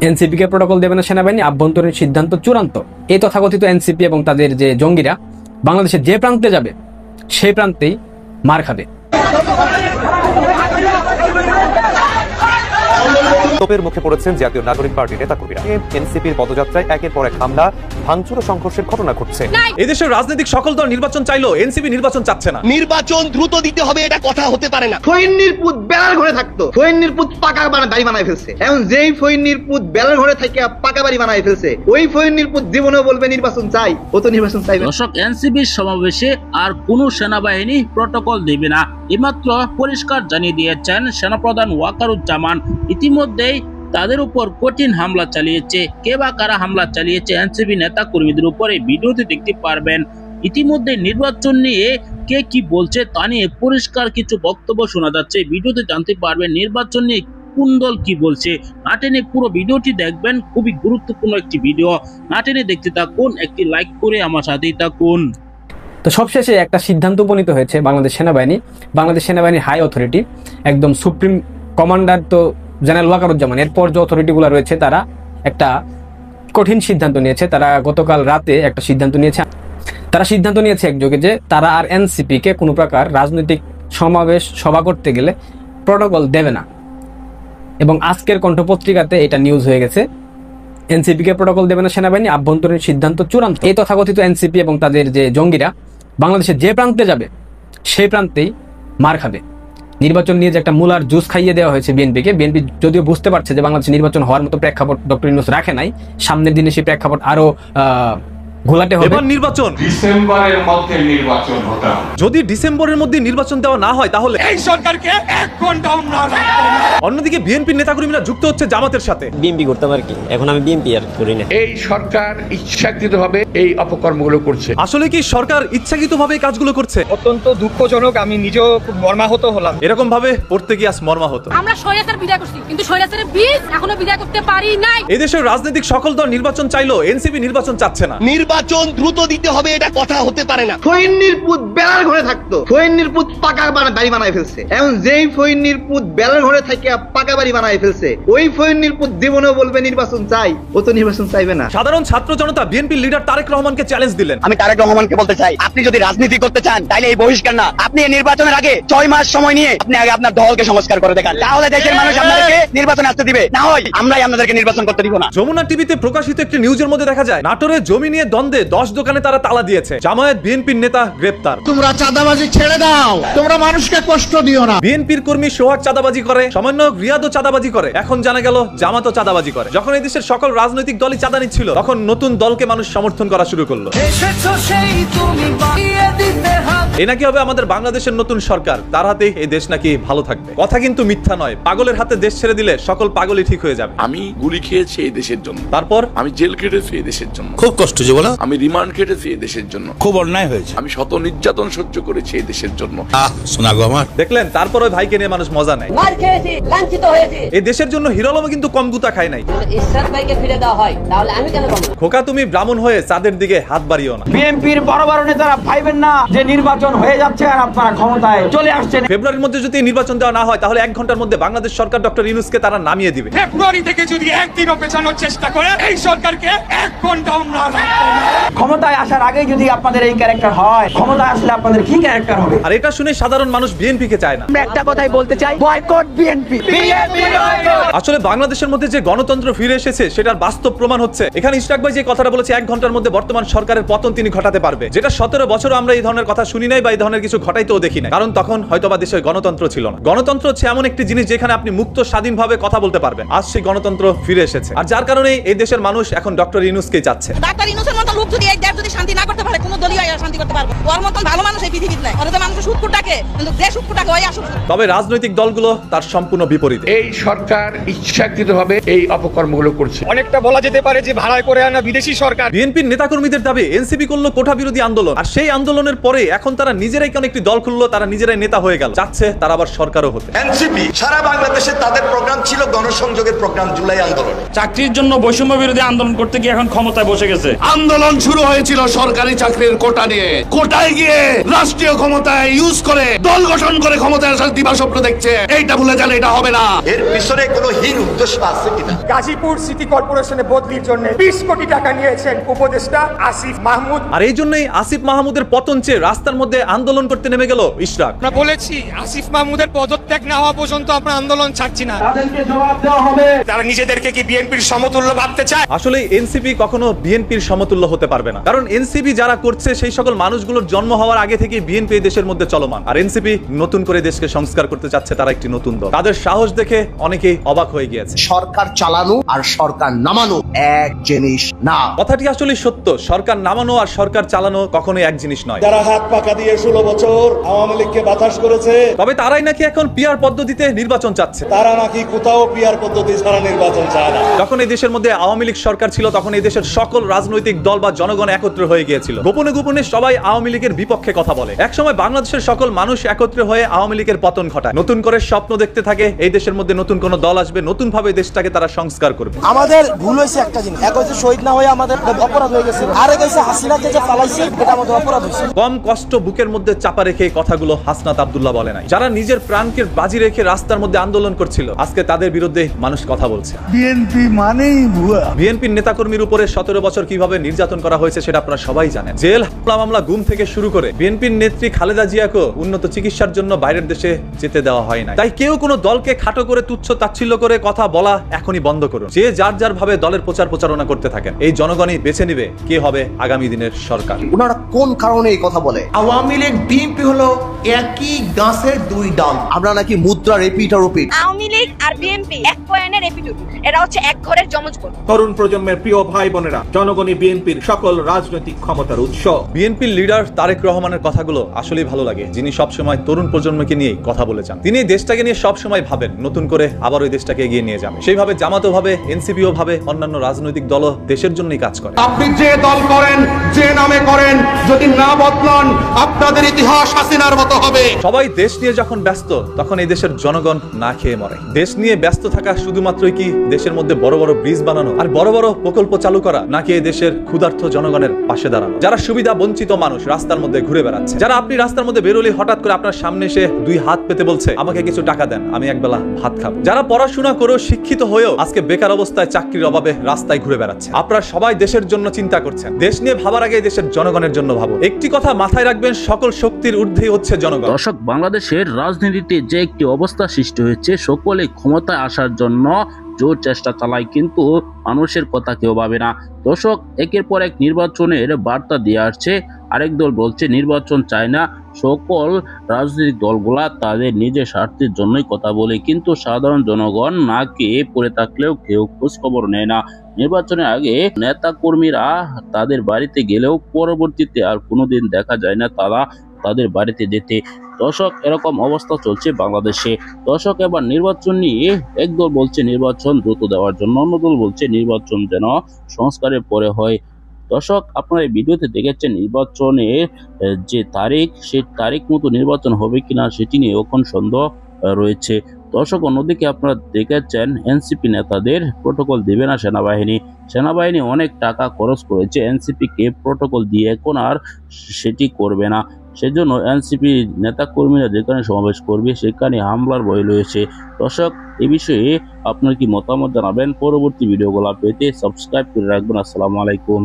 NCP কে protocol দেবে না সেনাবাহিনী, আভ্যন্তরীণ সিদ্ধান্ত চূড়ান্ত। এই তথাকথিত এনসিপি এবং তাদের যে জঙ্গিরা বাংলাদেশের যে প্রান্তে যাবে সেই প্রান্তেই মার খাবে। তোপের মুখে পড়েছেন জাতীয় নাগরিক পার্টির নেতাকর্মীরা। এনসিপির পদযাত্রায় একের পর এক হামলা, ভাঙচুর ও সংঘর্ষের ঘটনা ঘটছে। এদেশের রাজনৈতিক সকল দল নির্বাচন চাইলেও এনসিপি নির্বাচন চাচ্ছে না। নির্বাচন দ্রুত দিতে হবে, এটা কথা হতে পারে না। ফৈন্নির পুত বেলার ঘরে থাকতো, ফৈন্নির পুত পাকা বাড়ি বানায় ফেলছে। এখন যেই ফৈন্নির পুত বেলার ঘরে থেকে পাকা বাড়ি বানায় ফেলছে, ওই ফৈন্নির পুত জীবনেও বলবে নির্বাচন চাই, ও তো নির্বাচন চাইবে। দর্শক, এনসিপির সমাবেশে আর কোন সেনাবাহিনী প্রটোকল দেবে না, এইমাত্র পরিষ্কার জানিয়ে দিয়েছেন সেনাপ্রধান ওয়াকারুজ্জামান। ইতিমধ্যেই তাদের উপর কঠিন হামলা চালিয়েছে। কে বা কারা হামলা চালিয়েছে এনসিপি নেতা কর্মীদের উপরে ভিডিওতে দেখতে পারবেন। ইতিমধ্যে নির্বাচন নিয়ে কে কি বলছে তা নিয়ে পরিষ্কার কিছু বক্তব্য শোনা যাচ্ছে। ভিডিওতে জানতে পারবেন নির্বাচন নিয়ে কোন দল কি বলছে। না টেনে পুরো ভিডিওটি দেখবেন, খুবই গুরুত্বপূর্ণ একটি ভিডিও। না টেনে দেখতে থাকুন, একটি লাইক করে আমার সাথেই থাকুন। তো সবশেষে একটা সিদ্ধান্ত উপনীত হয়েছে বাংলাদেশ সেনাবাহিনীর হাই অথরিটি, একদম সুপ্রিম কমান্ডার তো জেনারেল ওয়াকারুজ্জামান, এরপর যে অথরিটিগুলো রয়েছে তারা একটা কঠিন সিদ্ধান্ত নিয়েছে। তারা গতকাল রাতে একটা সিদ্ধান্ত নিয়েছে একযোগে যে তারা আর এনসিপি কে কোনো প্রকার রাজনৈতিক সমাবেশ সভা করতে গেলে প্রটোকল দেবে না। এবং আজকের কণ্ঠ পত্রিকাতে এটা নিউজ হয়ে গেছে, এনসিপি কে প্রটোকল দেবে না সেনাবাহিনী, আভ্যন্তরীণ সিদ্ধান্ত চূড়ান্ত। এই তথাকথিত এনসিপি এবং তাদের যে জঙ্গিরা বাংলাদেশের যে প্রান্তে যাবে সেই প্রান্তেই মার খাবে। নির্বাচন নিয়ে যে একটা মুলার জুস খাইয়ে দেওয়া হয়েছে বিএনপিকে। বিএনপি যদিও বুঝতে পারছে যে বাংলাদেশে নির্বাচন হওয়ার মতো প্রেক্ষাপট ডক্টর ইউনূস রাখে নাই, সামনের দিনে সেই প্রেক্ষাপট আরো ঘোলাটে হবে। এবার নির্বাচন ডিসেম্বরের মধ্যে নির্বাচন হতে হবে। যদি ডিসেম্বরের মধ্যে নির্বাচন দেওয়া না হয় তাহলে এই সরকারকে 1 ঘন্টাও না রাখতে হবে। অন্যদিকে বিএনপির নেতাকর্মীরা যুক্ত হচ্ছে জামাতের সাথে। বিএনপি করতে পারে কি? এখন আমি বিএনপি আর করি না। এই সরকার ইচ্ছাকৃতভাবে এই অপকর্মগুলো করছে। আসলে কি সরকার ইচ্ছাকৃতভাবে এই কাজগুলো করছে? অত্যন্ত দুঃখজনক, আমি নিজেও খুব মর্মাহত হলাম। এরকম ভাবে পড়তে গিয়ে আজ মর্মাহত। আমরা স্বৈরাচার বিদায় করছি, কিন্তু স্বৈরাচারের বীজ এখনো বিদায় করতে পারি নাই। এই দেশের রাজনৈতিক সকল দল নির্বাচন চাইলেও এনসিপি নির্বাচন চাচ্ছে না। নির্বাচন দ্রুত দিতে হবে, এটা কথা হতে পারে না। ফৈন্নির পুত বেলার ঘরে থাকতো, ফৈন্নির পুত পাকা বাড়ি বানায় ফেলছে। এখন যেই ফৈন্নির পুত বেলার ঘরে থেকে পাকা বাড়ি বানায় ফেলছে, ওই ফৈন্নির পুত জীবনেও বলবে নির্বাচন চাই, ও তো নির্বাচন চাইবে না। সাধারণ ছাত্র জনতা বিএনপি লিডার তারেক রহমানকে চ্যালেঞ্জ দিলেন। আমি তারেক রহমানকে বলতে চাই, আপনি যদি রাজনীতি করতে চান তাহলে এই বহিষ্কার না, আপনি এই নির্বাচনের আগে 6 মাস সময় নিয়ে আপনি আগে আপনার দলকে সংস্কার করে দেখান, তাহলে দেশের মানুষ আপনাদেরকে নির্বাচন আসতে দিবে। না হয় আমরাই আপনাদেরকে নির্বাচন করতে দিব না। যমুনা টিভিতে প্রকাশিত একটি নিউজের মধ্যে দেখা যায় নাটোরে জমি নিয়ে দ্বন্দ্বে 10 দোকানে তারা তালা দিয়েছে। জামায়াত বিএনপির নেতা গ্রেপ্তার। তোমরা চাঁদাবাজি ছেড়ে দাও, তোমরা মানুষকে কষ্ট দিও না। বিএনপির কর্মী সোহাগ চাঁদাবাজি করে, সামান্য রিয়াদও চাঁদাবাজি করে, এখন জানা গেল জামাতও চাঁদাবাজি করে। যখন এই দেশের সকল রাজনৈতিক দলই চাঁদা নিচ্ছিল তখন নতুন দলকে মানুষ সমর্থন করা শুরু করলো। এই নাকি হবে আমাদের বাংলাদেশের নতুন সরকার, তার হাতে এই দেশ নাকি ভালো থাকবে। কথা কিন্তু মিথ্যা নয়, পাগলের হাতে দেশ ছেড়ে দিলে সকল পাগলই ঠিক হয়ে যাবে। আমি গুলি খেয়েছি এই দেশের জন্য, তারপর আমি জেল কেটেছি এই দেশের জন্য, খুব কষ্ট যে বলো, আমি রিমান্ড কেটেছি এই দেশের জন্য, খুব অন্যায় হয়েছে, আমি শত নির্যাতন সহ্য করেছি এই দেশের জন্য। শোনা গো আমার। দেখলেন, তারপর ওই ভাইকে নিয়ে মানুষ মজা নেয়। মার খেয়েছি, লাঞ্ছিত হয়েছি। এই দেশের জন্য হিরো আলমও কিন্তু কম গুতা খায় নাই। ইসরাত ভাইকে ফিরে দেওয়া হয়, তাহলে আমি কেন পাবো? খোকা, তুমি ব্রাহ্মণ হয়ে চাঁদের দিকে হাত বাড়িও না। বিএনপির বড় বড় নেতারা ভাইবেন না যে নির্বাচন হয়ে যাচ্ছে আর আপনারা ক্ষমতায় চলে আসছেন। ফেব্রুয়ারির মধ্যে যদি নির্বাচন দেওয়া না হয় তাহলে 1 ঘন্টার মধ্যে বাংলাদেশ সরকার ডক্টর ইউনূসকে তারা নামিয়ে দিবে। ফেব্রুয়ারি থেকে যদি একদিনও পেছানোর চেষ্টা করে এই সরকারকে 1 ঘন্টাও না রাখতে হবে। ক্ষমতায় আসার আগেই যদি আপনাদের এই ক্যারেক্টার হয়, ক্ষমতায় আসলে আপনাদের কি ক্যারেক্টার হবে? আর এটা শুনে সাধারণ মানুষ বিএনপি কে চায় না। আমরা একটা কথাই বলতে চাই, বয়কট বিএনপি। আসলে বাংলাদেশের মধ্যে যে গণতন্ত্র ফিরে এসেছে সেটার বাস্তব প্রমাণ হচ্ছে। এখানে ইশরাক ভাই যে কথাটা বলেছে 1 ঘন্টার মধ্যে বর্তমান সরকারের পতন তিনি ঘটাতে পারবে, যেটা 17 বছরও আমরা এই ধরনের কথা শুনি নাই বা এই ধরনের কিছু ঘটাইতেও দেখি না। কারণ তখন হয়তোবা দেশে গণতন্ত্র ছিল না। গণতন্ত্র হচ্ছে এমন একটি জিনিস যেখানে আপনি মুক্ত স্বাধীনভাবে কথা বলতে পারবেন। আজ সেই গণতন্ত্র ফিরে এসেছে, আর যার কারণে এই দেশের মানুষ এখন ডক্টর ইউনূসকে চাচ্ছে। ডাক্তার ইউনূসের মতো লোক যদি এই দেশ যদি শান্তি না করতে পারে, কোনো দলই শান্তি করতে পারবে? ওর মতন ভালো মানুষ এই পৃথিবীতে নাই। ওরা তো মানুষ সুদকুর ডাকে, কিন্তু যে সুদকুর ডাকে ওই আসুক। তবে রাজনৈতিক দলগুলো তার সম্পূর্ণ বিপরীতে। এই সরকার ইচ্ছাকৃতভাবে এই অপকর্মগুলো করছে। অনেকটা বলা যেতে পারে যে ভাড়ায় করে আনা বিদেশি সরকার। বিএনপির নেতাকর্মীদের দাবি এনসিপি করলো কোটা বিরোধী আন্দোলন, আর সেই আন্দোলনের পরে এখন তারা নিজেরাই কেন একটি দল খুললো, তারা নিজেরাই নেতা হয়ে গেল, চাচ্ছে তারা আবার সরকারও হতে। এনসিপি সারা বাংলাদেশে তাদের প্রোগ্রাম ছিল গণসংযোগের প্রোগ্রাম, জুলাই আন্দোলন। চাকরির জন্য বৈষম্য বিরোধী আন্দোলন করতে গিয়ে এখন ক্ষমতায় বসে গেছে। আন্দোলন আন্দোলন শুরু হয়েছিল সরকারি চাকরির কোটা নিয়ে। কোটায় গিয়ে রাষ্ট্রীয় ক্ষমতায় ইউজ করে দল গঠন করে ক্ষমতায় আসার দিবাস্বপ্ন দেখছে। এইটা ভুলে গেলে এটা হবে না। এর পিছনে কোনো হীন উদ্দেশ্য আছে কিনা? গাজীপুর সিটি কর্পোরেশনে বদলির জন্য 20 কোটি টাকা নিয়েছেন উপদেষ্টা আসিফ মাহমুদ। আর এই জন্যই আসিফ মাহমুদের পতন চেয়ে রাস্তার মধ্যে আন্দোলন করতে নেমে গেল ইশরাক। আমরা বলেছি আসিফ মাহমুদের পদত্যাগ না হওয়া পর্যন্ত আমরা আন্দোলন ছাড়ছি না। তাদেরকে জবাব দেওয়া হবে। তারা নিজেদেরকে কি বিএনপির সমতুল্য ভাবতে চায়? আসলে এনসিপি কখনো বিএনপির সমতুল্য হতে পারবে না, কারণ এনসিপি যারা করছে সেই সকল মানুষগুলোর জন্ম হওয়ার আগে থেকে বিএনপি দেশের মধ্যে চলমান। আর এনসিপি নতুন করে দেশকে সংস্কার করতে চাচ্ছে, তারা একটি নতুন দল। তাদের সাহস দেখে অনেকেই অবাক হয়ে গিয়েছে। সরকার চালানো আর সরকার নামানো এক জিনিস না। কথাটি আসলে সত্য, সরকার নামানো আর সরকার চালানো কখনোই এক জিনিস নয়। যারা হাত পাকা দিয়ে 16 বছর আওয়ামী লীগকে বাতাস করেছে, তবে তারাই নাকি এখন পিআর পদ্ধতিতে নির্বাচন চাচ্ছে। তারা নাকি কোথাও পিআর পদ্ধতি ছাড়া নির্বাচন চায় না। যখন এই দেশের মধ্যে আওয়ামী লীগ সরকার ছিল তখন এই দেশের সকল রাজনৈতিক দল বা জনগণ একত্র হয়ে গিয়েছিল। গোপনে গোপনে সবাই আওয়ামী লীগের বিপক্ষে কথা বলে। একসময় বাংলাদেশের সকল মানুষ একত্রে হয়ে আওয়ামী লীগের পতন ঘটায়। নতুন করে স্বপ্ন দেখতে থাকে এই দেশের মধ্যে নতুন কোন দল আসবে, নতুন ভাবে দেশটাকে তারা সংস্কার করবে। আমাদের ভুল হয়েছে একটা জিনিস, এক হচ্ছে শহীদ না হয়ে আমাদের অপরাধ হয়ে গেছে, আর এক হচ্ছে হাসিনাকে যে ফালাইছে এটা আমাদের অপরাধ হয়েছে। কম কষ্ট বুকের মধ্যে চাপা রেখে কথাগুলো হাসনাত আব্দুল্লাহ বলে নাই। যারা নিজের প্রাণকে বাজি রেখে রাস্তার মধ্যে আন্দোলন করছিল, আজকে তাদের বিরুদ্ধে মানুষ কথা বলছে। বিএনপি মানেই ভুয়া। বিএনপির নেতাকর্মীর উপরে 17 বছর কিভাবে নির্যাতন করা হয়েছে সেটা আপনারা সবাই জানেন। জেল, হামলা, মামলা, গুম থেকে শুরু করে বিএনপির নেত্রী খালেদা জিয়াকে উন্নত চিকিৎসার জন্য বাইরের দেশে যেতে দেওয়া হয় না। তাই কেউ কোনো দলকে খাটো করে তুচ্ছ তাচ্ছিল্য করে কথা বলা এখনই বন্ধ করুন। যে যার যার ভাবে দলের প্রচারণা করতে থাকেন। এই জনগণই বেছে নিবে কে হবে আগামী দিনের সরকার। ওনারা কোন কারণে এই কথা বলে? আওয়ামী লীগ বিএনপি হলো একই গাছের দুই ডাল। আমরা নাকি মুদ্রা রিপিট আর রিপিট। আওয়ামী লীগ আর বিএনপি এক কয়েনের রিপিট, এরা হচ্ছে এক ঘরের যমজ বোন। তরুণ প্রজন্মের প্রিয় ভাই বোনেরা, জনগণই বিএনপির সকল রাজনৈতিক ক্ষমতার উৎস। বিএনপির লিডার তারেক রহমানের কথাগুলো আসলেই ভালো লাগে, যিনি সবসময় তরুণ প্রজন্মকে নিয়ে কথা বলে যান। তিনি দেশটাকে নিয়ে সবসময় ভাবেন নতুন করে আবার ওই দেশটাকে এগিয়ে নিয়ে যাবে। সেইভাবে জামাতও ভাবে, এনসিপিও ভাবে, অন্যান্য রাজনৈতিক দলও দেশের জন্যই কাজ করে। আপনি যে দল করেন, যে নামে করেন, যদি না বদলান আপনাদের ইতিহাস হাসিনার মতো হবে। সবাই দেশ নিয়ে যখন ব্যস্ত তখন এই দেশের জনগণ না খেয়ে মরে। দেশ নিয়ে ব্যস্ত থাকা শুধুমাত্রই কি দেশের মধ্যে বড় বড় ব্রিজ বানানো আর বড় বড় প্রকল্প চালু করা, নাকি এই দেশের ক্ষুধার্ত জনগণের পাশে দাঁড়ানো? যারা সুবিধা বঞ্চিত মানুষ রাস্তার মধ্যে ঘুরে বেড়াচ্ছে, যারা আপনি রাস্তার মধ্যে বেরোলে হঠাৎ করে আপনার সামনে এসে দুই হাত পেতে বলছে আমাকে কিছু টাকা দেন, আমি একবেলা ভাত খাবো। যারা পড়াশোনা করেও শিক্ষিত হয়েও আজকে বেকার অবস্থায় চাকরির অভাবে রাস্তায় ঘুরে বেড়াচ্ছে। আপনারা সবাই দেশের জন্য চিন্তা করছেন। দেশ নিয়ে ভাবার আগে দেশের জনগণের জন্য ভাবো। একটি কথা মাথায় রাখবেন, সকল শক্তির ঊর্ধ্বে হচ্ছে জনগণ। দর্শক, বাংলাদেশের রাজনীতিতে যে একটি অবস্থা সৃষ্টি হয়েছে, সকলে ক্ষমতায় আসার জন্য জোর চেষ্টা চালায়, কিন্তু মানুষের কথা কেউ ভাবে না। দর্শক, একের পর এক নির্বাচনের বার্তা দিয়ে আসছে। আরেক দল বলছে নির্বাচন চায় না। সকল রাজনৈতিক দলগুলা তাদের নিজের স্বার্থের জন্যই কথা বলে, কিন্তু সাধারণ জনগণ না খেয়ে পড়ে থাকলেও কেউ খোঁজ খবর নেয় না। নির্বাচনের আগে নেতা কর্মীরা তাদের বাড়িতে গেলেও পরবর্তীতে আর কোনোদিন দেখা যায় না তারা তাদের বাড়িতে যেতে। দর্শক, এরকম অবস্থা চলছে বাংলাদেশে। দর্শক, এবার নির্বাচন নিয়ে একদল বলছে নির্বাচন দ্রুত দেওয়ার জন্য, অন্য দল বলছে নির্বাচন যেন সংস্কারের পরে হয়। দর্শক, আপনারা এই ভিডিওতে দেখেছেন নির্বাচনের যে তারিখ, সেই তারিখ মতো নির্বাচন হবে কিনা সেটি নিয়ে এখন সন্দেহ রয়েছে। দর্শক, অন্যদিকে আপনারা দেখেছেন এনসিপি নেতাদের প্রটোকল দিবে না সেনাবাহিনী। সেনাবাহিনী অনেক টাকা খরচ করেছে এনসিপিকে প্রটোকল দিয়ে, এখন আর সেটি করবে না। সেজন্য এনসিপি নেতাকর্মীরা যেখানে সমাবেশ করবে সেখানে হামলার ভয় রয়েছে। দর্শক, এই বিষয়ে আপনার কি মতামত জানাবেন? পরবর্তী ভিডিওগুলো পেতে সাবস্ক্রাইব করে রাখবেন। আসসালামু আলাইকুম।